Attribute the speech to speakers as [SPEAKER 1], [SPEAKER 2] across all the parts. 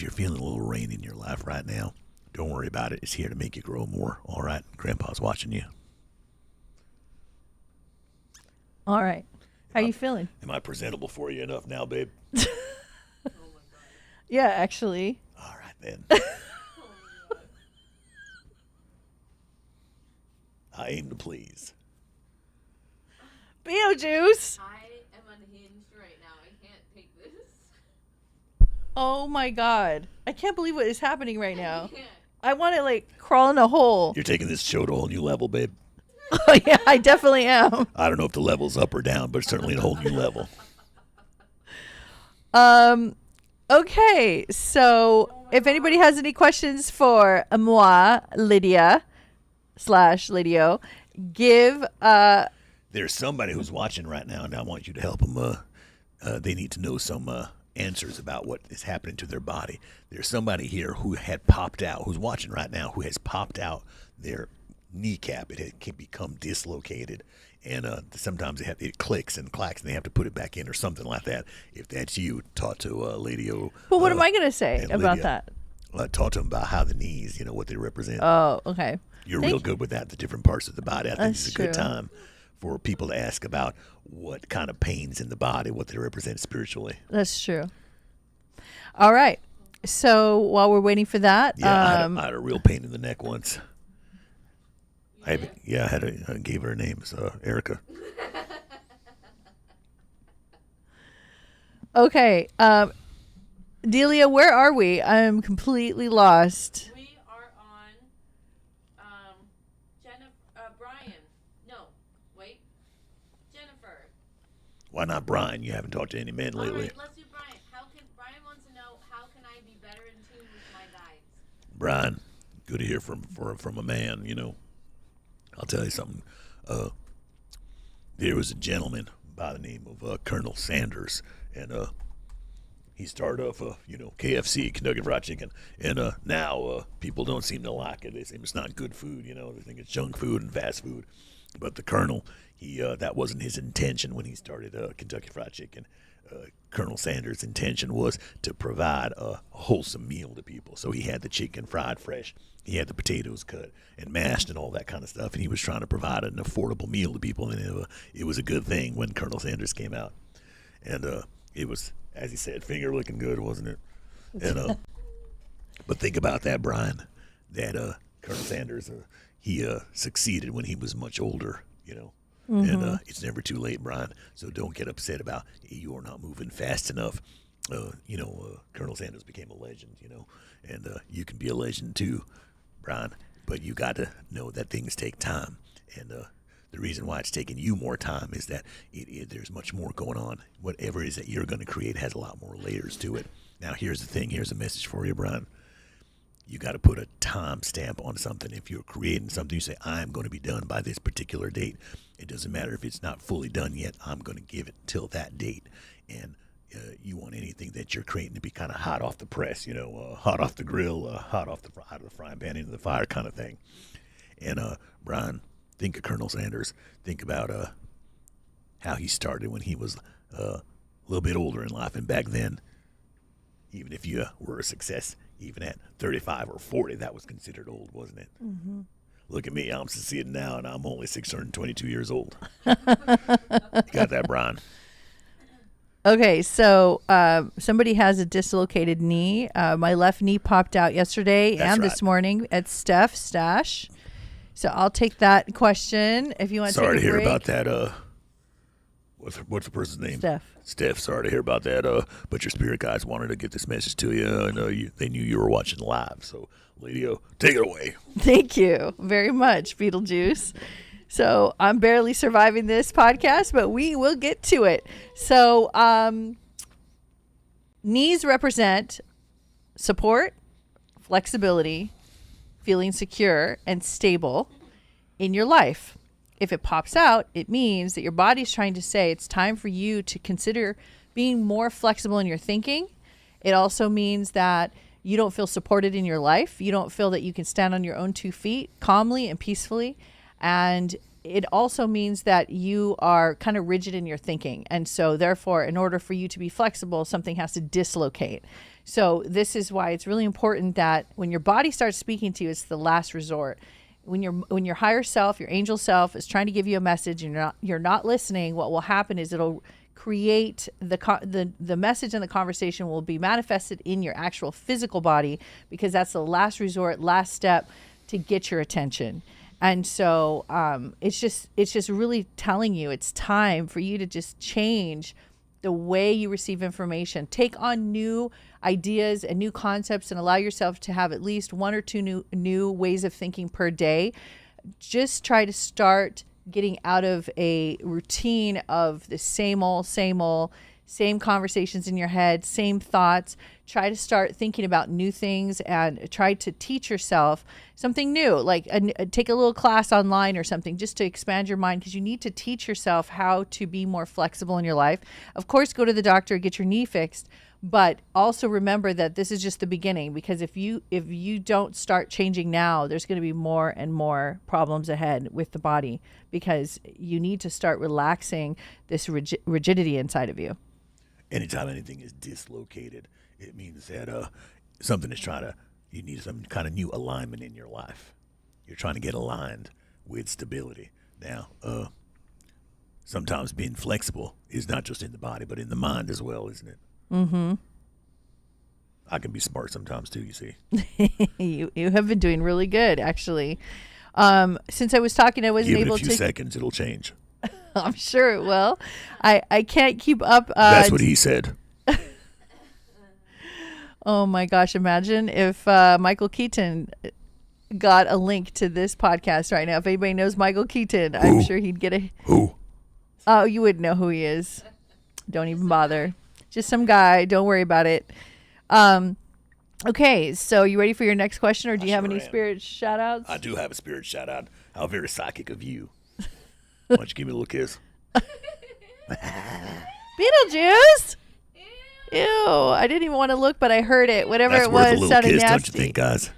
[SPEAKER 1] if you're feeling a little rain in your life right now, don't worry about it. It's here to make you grow more. All right, Grandpa's watching you.
[SPEAKER 2] All right. How you feeling?
[SPEAKER 1] Am I presentable for you enough now, babe?
[SPEAKER 2] Yeah, actually.
[SPEAKER 1] All right, then. I aim to please.
[SPEAKER 2] Beetlejuice.
[SPEAKER 3] I am unhinged right now. I can't take this.
[SPEAKER 2] Oh my God. I can't believe what is happening right now.
[SPEAKER 3] can't.
[SPEAKER 2] I want to like crawl in a hole.
[SPEAKER 1] You're taking this show to a whole new level, babe.
[SPEAKER 2] Oh yeah, I definitely am.
[SPEAKER 1] I don't know if the level's up or down, but it's certainly a whole new level.
[SPEAKER 2] Okay, so if anybody has any questions for moi, Lydia / Lydio, give
[SPEAKER 1] There's somebody who's watching right now, and I want you to help them. They need to know some answers about what is happening to their body. There's somebody here who had popped out, who's watching right now, who has popped out their kneecap. It can become dislocated, and sometimes it clicks and clacks, and they have to put it back in or something like that. If that's you, talk to Lydio.
[SPEAKER 2] Well, what am I going to say about
[SPEAKER 1] Lydia.
[SPEAKER 2] that?
[SPEAKER 1] Talk to them about how the knees, what they represent.
[SPEAKER 2] Oh, okay.
[SPEAKER 1] You're real good with that, the different parts of the body. I think
[SPEAKER 2] That's
[SPEAKER 1] it's a good
[SPEAKER 2] true.
[SPEAKER 1] time for people to ask about what kind of pains in the body, what they represent spiritually.
[SPEAKER 2] That's true. All right. So while we're waiting for that,
[SPEAKER 1] Yeah, I had a real pain in the neck once. I gave her a name. It's Erica.
[SPEAKER 2] okay. Delia, where are we? I'm completely lost.
[SPEAKER 3] We are on Brian. No, wait. Jennifer.
[SPEAKER 1] Why not Brian? You haven't talked to any men
[SPEAKER 3] All
[SPEAKER 1] lately.
[SPEAKER 3] right, let's do Brian. Brian wants to know, how can I be better in tune with my guides?
[SPEAKER 1] Brian, good to hear from a man, I'll tell you something. There was a gentleman by the name of Colonel Sanders, and he started off, KFC, Kentucky Fried Chicken, and now people don't seem to like it. They say it's not good food, they think it's junk food and fast food. But the Colonel, that wasn't his intention when he started Kentucky Fried Chicken. Colonel Sanders' intention was to provide a wholesome meal to people. So he had the chicken fried fresh. He had the potatoes cut and mashed and all that kind of stuff. And he was trying to provide an affordable meal to people. And it was a good thing when Colonel Sanders came out. And it was, as he said, finger looking good, wasn't it? And but think about that, Brian, that Colonel Sanders, he succeeded when he was much older,
[SPEAKER 2] Mm-hmm.
[SPEAKER 1] And it's never too late, Brian. So don't get upset about you're not moving fast enough. Colonel Sanders became a legend, and you can be a legend too, Brian. But you got to know that things take time, and the reason why it's taking you more time is that there's much more going on. Whatever it is that you're going to create has a lot more layers to it. Now, here's the thing. Here's a message for you, Brian. You got to put a time stamp on something. If you're creating something, you say, I'm going to be done by this particular date. It doesn't matter if it's not fully done yet. I'm going to give it till that date. And you want anything that you're creating to be kind of hot off the press, hot off the grill, hot out of the frying pan into the fire kind of thing. And Brian, think of Colonel Sanders. Think about how he started when he was a little bit older in life. And back then, even if you were a success, even at 35 or 40, that was considered old, wasn't it?
[SPEAKER 2] Mm-hmm.
[SPEAKER 1] Look at me. I'm succeeding now, and I'm only 622 years old. You got that, Brian?
[SPEAKER 2] Okay, so somebody has a dislocated knee. My left knee popped out yesterday and this morning at Steph's stash. So I'll take that question if you want to take a break.
[SPEAKER 1] Sorry to hear about that. What's the person's name? Steph, sorry to hear about that. But your spirit guides wanted to get this message to you, and they knew you were watching live. So, Lydio, take it away.
[SPEAKER 2] Thank you very much, Beetlejuice. So I'm barely surviving this podcast, but we will get to it. So knees represent support, flexibility, feeling secure and stable in your life. If it pops out, it means that your body's trying to say it's time for you to consider being more flexible in your thinking. It also means that you don't feel supported in your life. You don't feel that you can stand on your own 2 feet calmly and peacefully. And it also means that you are kind of rigid in your thinking. And so therefore, in order for you to be flexible, something has to dislocate. So this is why it's really important that when your body starts speaking to you, it's the last resort. When your higher self, your angel self, is trying to give you a message and you're not listening, what will happen is it'll create the message and the conversation will be manifested in your actual physical body, because that's the last resort, last step to get your attention. And so it's just really telling you it's time for you to just change the way you receive information. Take on new ideas and new concepts and allow yourself to have at least one or two new ways of thinking per day. Just try to start getting out of a routine of the same conversations in your head, same thoughts. Try to start thinking about new things and try to teach yourself something new, like take a little class online or something just to expand your mind, because you need to teach yourself how to be more flexible in your life. Of course, go to the doctor, get your knee fixed, but also remember that this is just the beginning, because if you don't start changing now, there's going to be more and more problems ahead with the body, because you need to start relaxing this rigidity inside of you.
[SPEAKER 1] Anytime anything is dislocated, it means that something is you need some kind of new alignment in your life. You're trying to get aligned with stability. Now, sometimes being flexible is not just in the body, but in the mind as well, isn't it?
[SPEAKER 2] Mm-hmm.
[SPEAKER 1] I can be smart sometimes too, you see.
[SPEAKER 2] You have been doing really good, actually. Since I was talking, I wasn't able to.
[SPEAKER 1] Give it a few seconds, it'll change.
[SPEAKER 2] I'm sure it will. I can't keep up.
[SPEAKER 1] That's what he said.
[SPEAKER 2] Oh my gosh! Imagine if Michael Keaton got a link to this podcast right now. If anybody knows Michael Keaton, I'm sure he'd get a.
[SPEAKER 1] Who?
[SPEAKER 2] Oh, you wouldn't know who he is. Don't even bother. Just some guy. Don't worry about it. Okay, so you ready for your next question, or do you have any spirit shout-outs?
[SPEAKER 1] I do have a spirit shout-out. How very psychic of you. Why don't you give me a little kiss?
[SPEAKER 2] Beetlejuice? Ew, I didn't even want to look, but I heard it. Whatever
[SPEAKER 1] That's
[SPEAKER 2] it
[SPEAKER 1] worth a
[SPEAKER 2] was
[SPEAKER 1] little
[SPEAKER 2] sounded
[SPEAKER 1] kiss,
[SPEAKER 2] nasty.
[SPEAKER 1] don't you think, guys?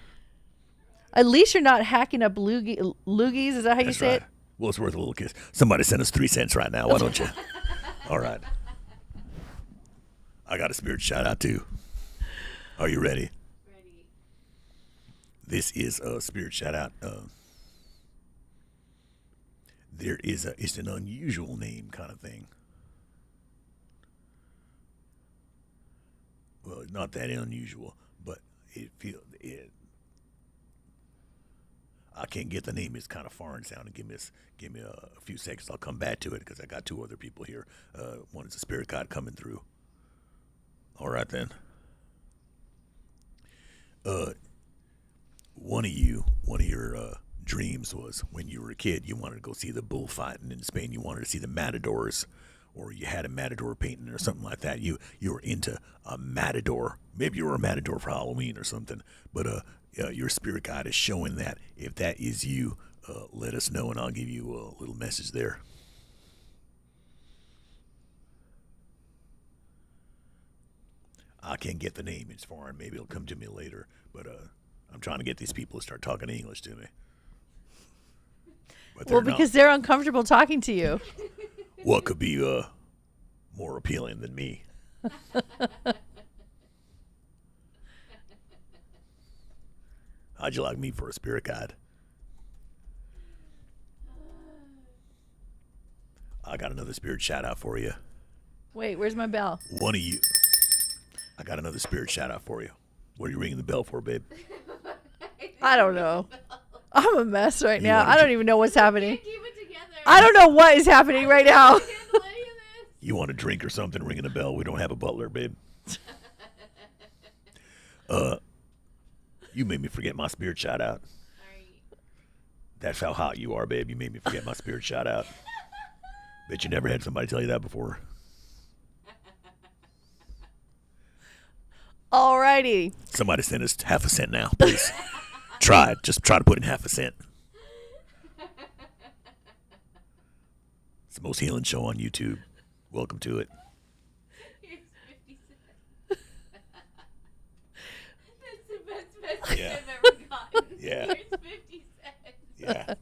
[SPEAKER 2] At least you're not hacking up loogies. Is that how you
[SPEAKER 1] That's
[SPEAKER 2] say
[SPEAKER 1] right.
[SPEAKER 2] it?
[SPEAKER 1] Well, it's worth a little kiss. Somebody send us 3 cents right now. Why don't you? All right. I got a spirit shout-out, too. Are you ready?
[SPEAKER 3] Ready.
[SPEAKER 1] This is a spirit shout-out. It's an unusual name kind of thing. Well, it's not that unusual, but I can't get the name. It's kind of foreign sounding. Give me a few seconds. I'll come back to it because I got 2 other people here. One is a spirit guide coming through. All right then. One of your dreams was when you were a kid, you wanted to go see the bullfighting in Spain. You wanted to see the matadors, or you had a matador painting or something like that. You were into a matador. Maybe you were a matador for Halloween or something. But your spirit guide is showing that. If that is you, let us know, and I'll give you a little message there. I can't get the name. It's foreign. Maybe it'll come to me later. But I'm trying to get these people to start talking English to me. But
[SPEAKER 2] because they're uncomfortable talking to you.
[SPEAKER 1] What could be more appealing than me? How'd you like me for a spirit guide? I got another spirit shout out for you.
[SPEAKER 2] Wait, where's my bell?
[SPEAKER 1] One of you. I got another spirit shout out for you. What are you ringing the bell for, babe?
[SPEAKER 2] I don't know. I'm a mess right now. I don't even know what's happening.
[SPEAKER 3] Keep it together.
[SPEAKER 2] I don't know what is happening right now.
[SPEAKER 1] You want a drink or something? Ringing a bell. We don't have a butler, babe. You made me forget my spirit shout out. That's how hot you are, babe. You made me forget my spirit shout out. Bet you never had somebody tell you that before.
[SPEAKER 2] Alrighty.
[SPEAKER 1] Somebody send us half a cent now, please. Try it. Just try to put in half a cent. It's the most healing show on YouTube. Welcome to it.
[SPEAKER 3] Here's 50 cents. That's the best message
[SPEAKER 1] Yeah.
[SPEAKER 3] I've ever gotten.
[SPEAKER 1] Yeah.
[SPEAKER 3] Here's 50 cents.
[SPEAKER 1] Yeah.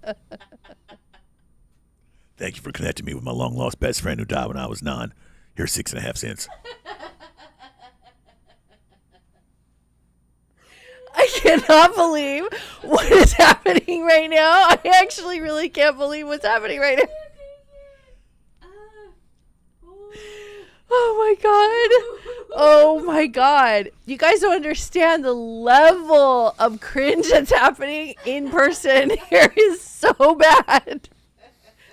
[SPEAKER 1] Thank you for connecting me with my long lost best friend who died when I was 9. Here's 6.5 cents.
[SPEAKER 2] cannot believe what is happening right now. I actually really can't believe what's happening right now. Oh my God. Oh my God. You guys don't understand the level of cringe that's happening in person here is so bad.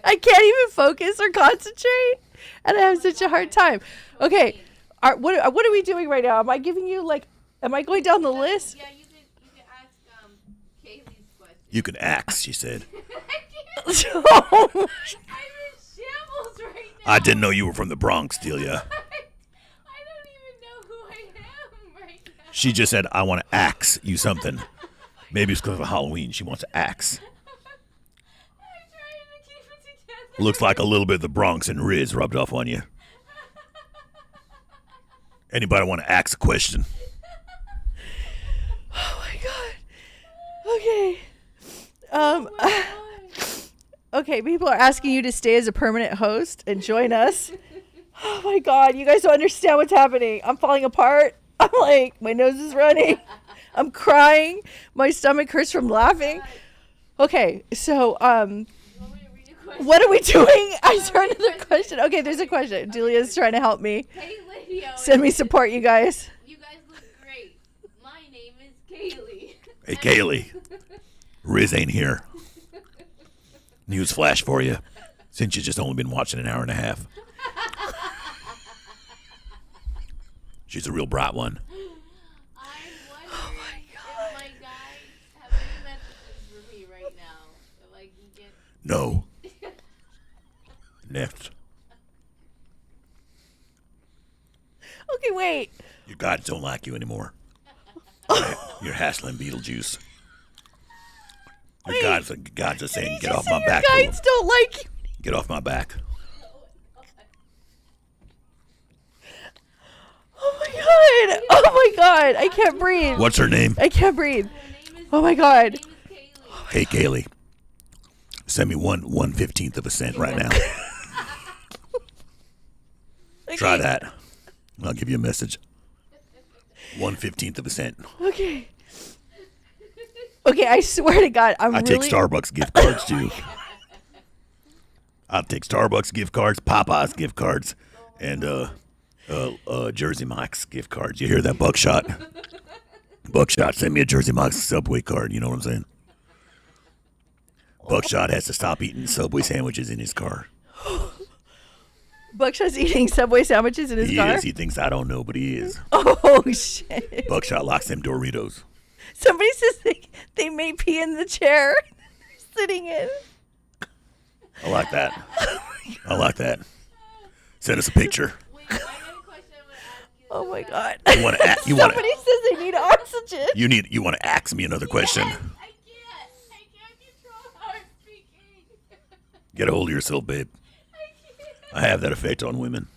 [SPEAKER 2] I can't even focus or concentrate, and I have such a hard time. Okay. What are we doing right now? Am I giving you am I going down the list?
[SPEAKER 3] Yeah, you can ask Kaylee's question.
[SPEAKER 1] You can axe, she said.
[SPEAKER 3] I'm in shambles right now.
[SPEAKER 1] I didn't know you were from the Bronx, Delia.
[SPEAKER 3] I don't even know who I am right now.
[SPEAKER 1] She just said, I want to axe you something. Maybe it's because of Halloween. She wants to axe.
[SPEAKER 3] I'm trying to keep it together.
[SPEAKER 1] Looks like a little bit of the Bronx and Riz rubbed off on you. Anybody want to ask a question?
[SPEAKER 2] Oh my God. Okay. Okay, people are asking you to stay as a permanent host and join us. Oh my God, you guys don't understand what's happening. I'm falling apart. I'm like, my nose is running. I'm crying. My stomach hurts from laughing. Okay, so what are we doing? I saw another question. Okay, there's a question. Delia's trying to help me.
[SPEAKER 3] Hey, Lydia.
[SPEAKER 2] Send me support, you guys.
[SPEAKER 3] You guys look great. My name is Kaylee.
[SPEAKER 1] Hey, Kaylee. Riz ain't here. News flash for you. Since you just only been watching an hour and a half. She's a real bright one.
[SPEAKER 3] I'm wondering if my guys have any messages for me right now. If I can get...
[SPEAKER 1] No. Next.
[SPEAKER 2] Okay, wait.
[SPEAKER 1] Your gods don't like you anymore. You're hassling Beetlejuice. Your gods are saying, get off my back.
[SPEAKER 2] Your guides don't like you.
[SPEAKER 1] Get off my back.
[SPEAKER 2] Oh my God. Oh my God. I can't breathe.
[SPEAKER 1] What's her name?
[SPEAKER 2] I can't breathe. Oh my God.
[SPEAKER 1] Hey, Kaylee. Send me 1/15 of a cent right now. Try that. I'll give you a message. 1/15 of a cent.
[SPEAKER 2] Okay. Okay, I swear to God,
[SPEAKER 1] I take Starbucks gift cards too. I'll take Starbucks gift cards, Popeyes gift cards, and Jersey Mike's gift cards. You hear that, Buckshot? Buckshot, send me a Jersey Mike's Subway card. You know what I'm saying? Buckshot has to stop eating Subway sandwiches in his car.
[SPEAKER 2] Buckshot's eating Subway sandwiches in his car?
[SPEAKER 1] He is. He thinks I don't know, but he is.
[SPEAKER 2] Oh, shit.
[SPEAKER 1] Buckshot likes them Doritos.
[SPEAKER 2] Somebody says they may pee in the chair they're sitting in.
[SPEAKER 1] I like that. I like that. Send us a picture.
[SPEAKER 3] Wait, I got a question I want to ask you.
[SPEAKER 2] Oh my God.
[SPEAKER 1] You want to?
[SPEAKER 2] Somebody says they need oxygen.
[SPEAKER 1] You want to ask me another question?
[SPEAKER 3] Yes, I can't control how I'm speaking.
[SPEAKER 1] Get a hold of yourself, babe.
[SPEAKER 3] I can't.
[SPEAKER 1] I have that effect on women.